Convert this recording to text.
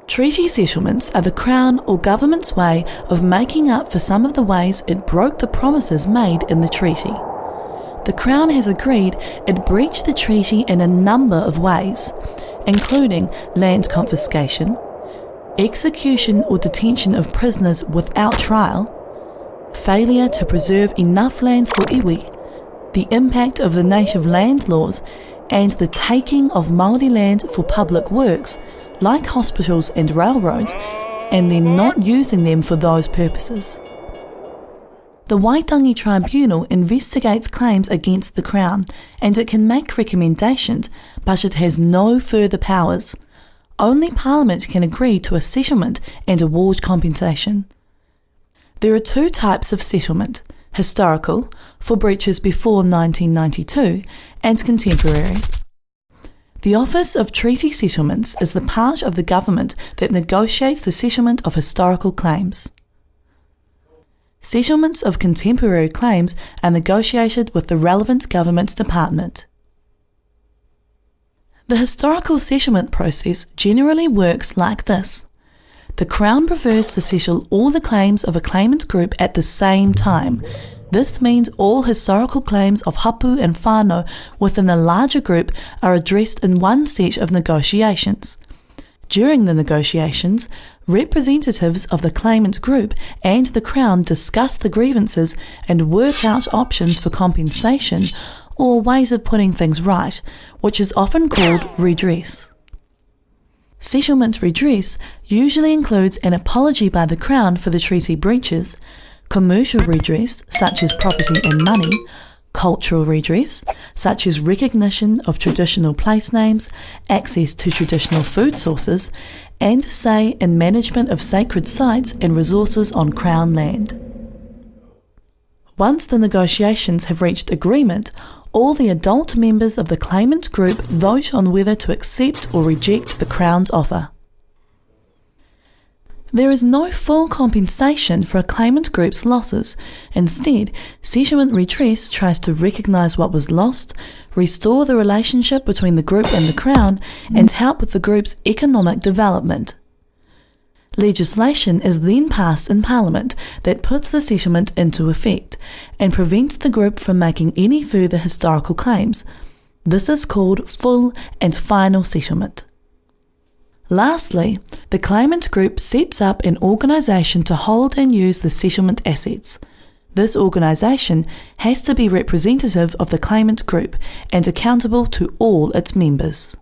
Treaty settlements are the Crown or government's way of making up for some of the ways it broke the promises made in the treaty. The Crown has agreed it breached the treaty in a number of ways, including land confiscation, execution or detention of prisoners without trial, failure to preserve enough lands for iwi, the impact of the native land laws, and the taking of Māori land for public works like hospitals and railroads, and then not using them for those purposes. The Waitangi Tribunal investigates claims against the Crown, and it can make recommendations, but it has no further powers. Only Parliament can agree to a settlement and award compensation. There are two types of settlement: historical, for breaches before 1992, and contemporary. The Office of Treaty Settlements is the part of the government that negotiates the settlement of historical claims. Settlements of contemporary claims are negotiated with the relevant government department. The historical settlement process generally works like this. The Crown prefers to settle all the claims of a claimant group at the same time. This means all historical claims of hapu and whānau within the larger group are addressed in one set of negotiations. During the negotiations, representatives of the claimant group and the Crown discuss the grievances and work out options for compensation or ways of putting things right, which is often called redress. Settlement redress usually includes an apology by the Crown for the treaty breaches, commercial redress, such as property and money, cultural redress, such as recognition of traditional place names, access to traditional food sources, and say in management of sacred sites and resources on Crown land. Once the negotiations have reached agreement, all the adult members of the claimant group vote on whether to accept or reject the Crown's offer. There is no full compensation for a claimant group's losses. Instead, settlement redress tries to recognise what was lost, restore the relationship between the group and the Crown, and help with the group's economic development. Legislation is then passed in Parliament that puts the settlement into effect and prevents the group from making any further historical claims. This is called full and final settlement. Lastly, the claimant group sets up an organisation to hold and use the settlement assets. This organisation has to be representative of the claimant group and accountable to all its members.